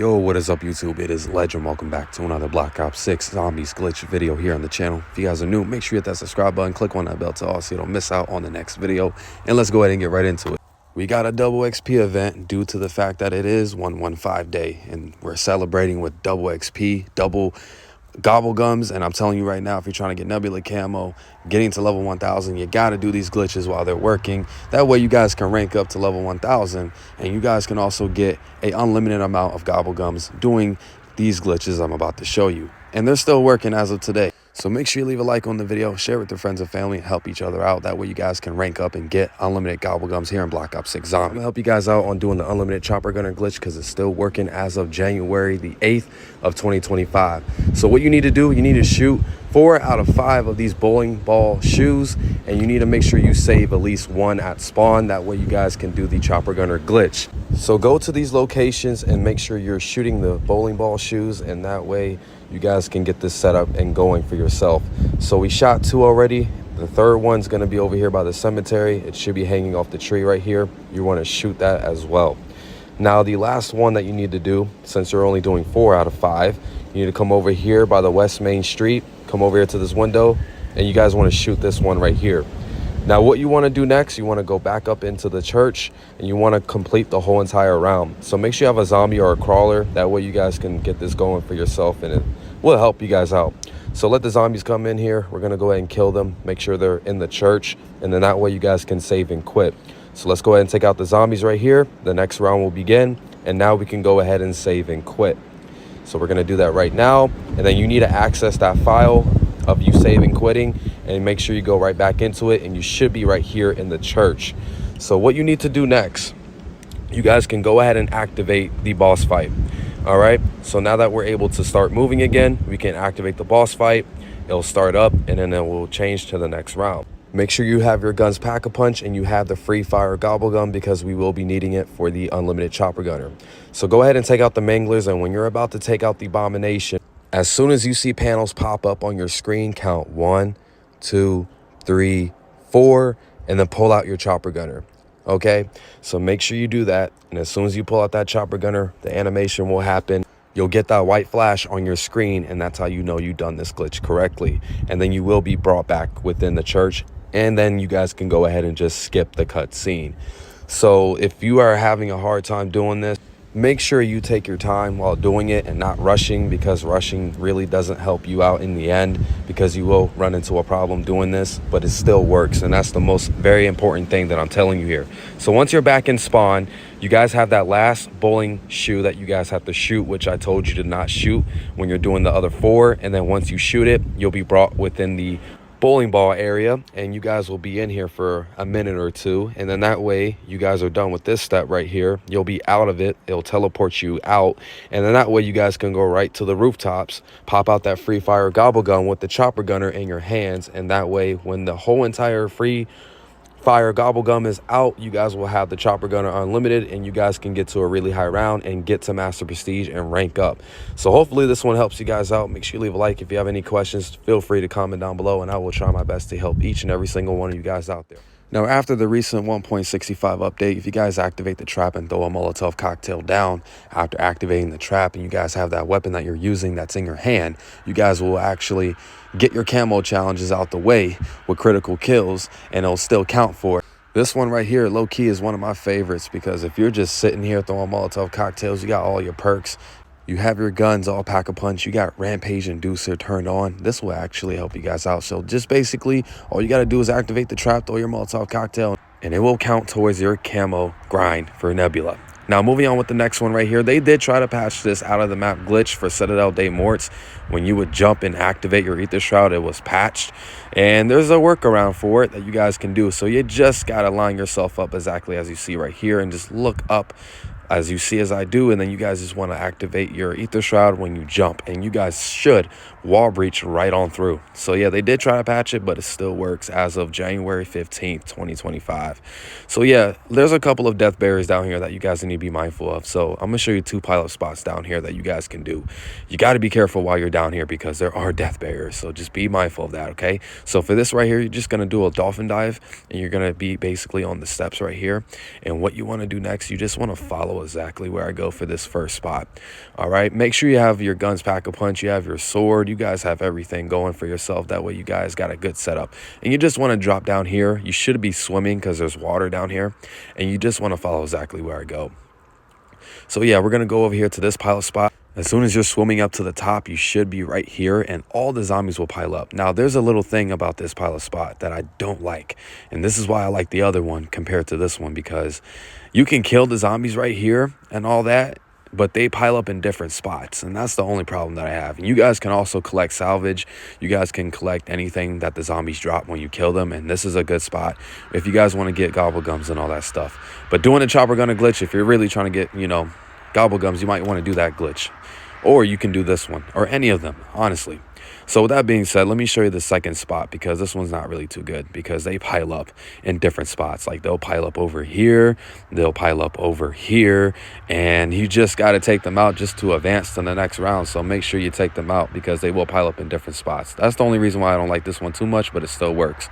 Yo, what is up YouTube? It is Legend. Welcome back to another Black Ops 6 Zombies Glitch video here on the channel. If you guys are new, make sure you hit that subscribe button, click on that bell to all so you don't miss out on the next video. And let's go ahead and get right into it. We got a double XP event due to the fact that it is 115 day and we're celebrating with double XP, double gobble gums. And I'm telling you right now, if you're trying to get nebula camo, getting to level 1000, you got to do these glitches while they're working. That way you guys can rank up to level 1000 and you guys can also get a unlimited amount of gobble gums doing these glitches I'm about to show you. And they're still working as of today. So make sure you leave a like on the video, share with your friends and family, and help each other out. That way you guys can rank up and get unlimited gobble gums here in Black Ops 6 Zombie. I'm gonna help you guys out on doing the unlimited chopper gunner glitch because it's still working as of January the 8th of 2025. So what you need to do, you need to shoot 4 out of 5 of these bowling ball shoes, and you need to make sure you save at least 1 at spawn. That way you guys can do the chopper gunner glitch. So go to these locations and make sure you're shooting the bowling ball shoes, and that way you guys can get this set up and going for yourself. So we shot 2 already. The third one's gonna be over here by the cemetery. It should be hanging off the tree right here. You wanna shoot that as well. Now the last one that you need to do, since you're only doing 4 out of 5, you need to come over here by the West Main Street, come over here to this window, and you guys wanna shoot this one right here. Now what you wanna do next, you wanna go back up into the church and you wanna complete the whole entire round. So make sure you have a zombie or a crawler. That way you guys can get this going for yourself and it will help you guys out. So let the zombies come in here. We're gonna go ahead and kill them. Make sure they're in the church, and then that way you guys can save and quit. So let's go ahead and take out the zombies right here. The next round will begin, and now we can go ahead and save and quit. So we're gonna do that right now, and then you need to access that file of you saving quitting and make sure you go right back into it, and you should be right here in the church. So what you need to do next, you guys can go ahead and activate the boss fight. All right, so now that we're able to start moving again, we can activate the boss fight. It'll start up and then it will change to the next round. Make sure you have your guns pack-a-punch and you have the free fire gobble gun because we will be needing it for the unlimited chopper gunner. So go ahead and take out the manglers, and when you're about to take out the abomination, as soon as you see panels pop up on your screen, count 1, 2, 3, 4, and then pull out your chopper gunner. Okay, so make sure you do that, and as soon as you pull out that chopper gunner, the animation will happen. You'll get that white flash on your screen, and that's how you know you've done this glitch correctly. And then you will be brought back within the church, and then you guys can go ahead and just skip the cutscene. So if you are having a hard time doing this, make sure you take your time while doing it and not rushing, because rushing really doesn't help you out in the end, because you will run into a problem doing this, but it still works. And that's the most very important thing that I'm telling you here. So once you're back in spawn, you guys have that last bowling shoe that you guys have to shoot, which I told you to not shoot when you're doing the other 4. And then once you shoot it, you'll be brought within the bowling ball area, and you guys will be in here for a minute or 2, and then that way you guys are done with this step right here. You'll be out of it. It'll teleport you out, and then that way you guys can go right to the rooftops, pop out that free fire gobble gun with the chopper gunner in your hands, and that way when the whole entire free fire gobble gum is out, you guys will have the chopper gunner unlimited, and you guys can get to a really high round and get to master prestige and rank up. So hopefully this one helps you guys out. Make sure you leave a like. If you have any questions, feel free to comment down below, and I will try my best to help each and every single one of you guys out there. Now, after the recent 1.65 update, if you guys activate the trap and throw a Molotov cocktail down after activating the trap, and you guys have that weapon that you're using that's in your hand, you guys will actually get your camo challenges out the way with critical kills, and it'll still count for it. This one right here, low-key, is one of my favorites, because if you're just sitting here throwing Molotov cocktails, you got all your perks. You have your guns all pack-a-punch. You got Rampage Inducer turned on. This will actually help you guys out. So just basically, all you got to do is activate the trap, throw your Molotov cocktail, and it will count towards your camo grind for Nebula. Now, moving on with the next one right here, they did try to patch this out of the map glitch for Citadel Day Morts. When you would jump and activate your Ether Shroud, it was patched. And there's a workaround for it that you guys can do. So you just got to line yourself up exactly as you see right here and just look up as you see as I do, and then you guys just want to activate your Ether Shroud when you jump, and you guys should wall breach right on through. So yeah, they did try to patch it, but it still works as of January 15th, 2025. So yeah, there's a couple of death barriers down here that you guys need to be mindful of. So I'm gonna show you 2 pilot spots down here that you guys can do. You got to be careful while you're down here because there are death barriers, so just be mindful of that. Okay, so for this right here, you're just gonna do a dolphin dive, and you're gonna be basically on the steps right here, and what you want to do next, you just want to follow follow exactly where I go for this first spot. All right, make sure you have your guns pack-a-punch, you have your sword, you guys have everything going for yourself. That way you guys got a good setup. And you just want to drop down here. You should be swimming because there's water down here, and you just want to follow exactly where I go. So yeah, we're going to go over here to this pilot spot. As soon as you're swimming up to the top, you should be right here, and all the zombies will pile up. Now, there's a little thing about this pilot spot that I don't like, and this is why I like the other one compared to this one, because you can kill the zombies right here and all that, but they pile up in different spots, and that's the only problem that I have. And you guys can also collect salvage. You guys can collect anything that the zombies drop when you kill them, and this is a good spot if you guys want to get gobblegums and all that stuff. But doing the chopper gunner glitch, if you're really trying to get, you know, gobblegums, you might want to do that glitch. Or you can do this one, or any of them, honestly. So with that being said, let me show you the second spot, because this one's not really too good, because they pile up in different spots. Like, they'll pile up over here, they'll pile up over here, and you just got to take them out just to advance to the next round. So make sure you take them out, because they will pile up in different spots. That's the only reason why I don't like this one too much, but it still works.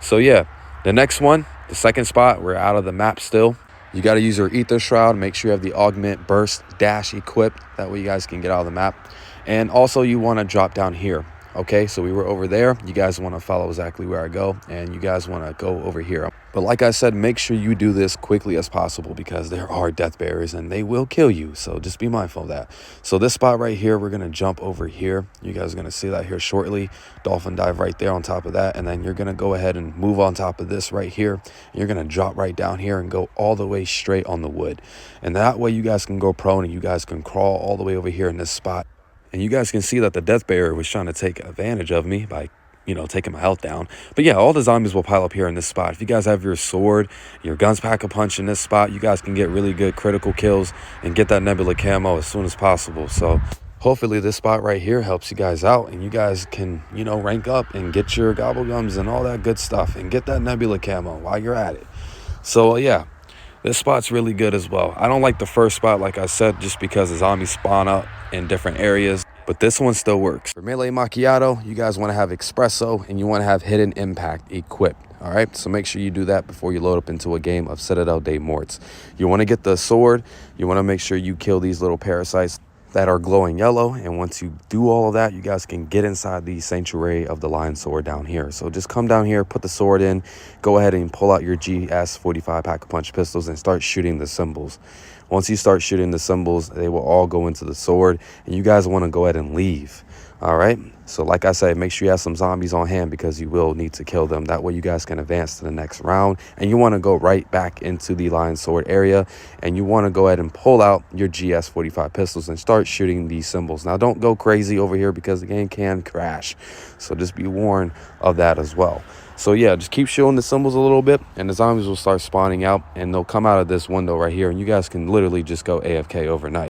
So yeah, the next one, the second spot, we're out of the map still. You got to use your ether shroud. Make sure you have the augment burst dash equipped. That way you guys can get out of the map. And also you want to drop down here. Okay, so we were over there. You guys want to follow exactly where I go, and you guys want to go over here. But like I said, make sure you do this quickly as possible, because there are death bearers and they will kill you. So just be mindful of that. So this spot right here, we're going to jump over here. You guys are going to see that here shortly. Dolphin dive right there on top of that. And then you're going to go ahead and move on top of this right here. You're going to drop right down here and go all the way straight on the wood. And that way you guys can go prone, and you guys can crawl all the way over here in this spot. And you guys can see that the death bearer was trying to take advantage of me by, you know, taking my health down. But yeah, all the zombies will pile up here in this spot. If you guys have your sword, your guns pack-a-punch in this spot, you guys can get really good critical kills and get that nebula camo as soon as possible. So hopefully this spot right here helps you guys out, and you guys can, you know, rank up and get your gobblegums and all that good stuff and get that nebula camo while you're at it. So yeah, this spot's really good as well. I don't like the first spot, like I said, just because the zombies spawn up in different areas. But this one still works. For melee macchiato, you guys want to have espresso, and you want to have hidden impact equipped. All right, so make sure you do that before you load up into a game of Citadel de Morts. You want to get the sword. You want to make sure you kill these little parasites that are glowing yellow, and once you do all of that, you guys can get inside the sanctuary of the lion sword down here. So just come down here, put the sword in, go ahead and pull out your GS45 pack-a-punch pistols and start shooting the symbols. Once you start shooting the symbols, they will all go into the sword, and you guys want to go ahead and leave. All right, so like I said, make sure you have some zombies on hand, because you will need to kill them. That way you guys can advance to the next round, and you want to go right back into the lion sword area, and you want to go ahead and pull out your GS45 pistols and start shooting these symbols. Now, don't go crazy over here, because the game can crash, so just be warned of that as well. So yeah, just keep shooting the symbols a little bit, and the zombies will start spawning out, and they'll come out of this window right here, and you guys can literally just go AFK overnight.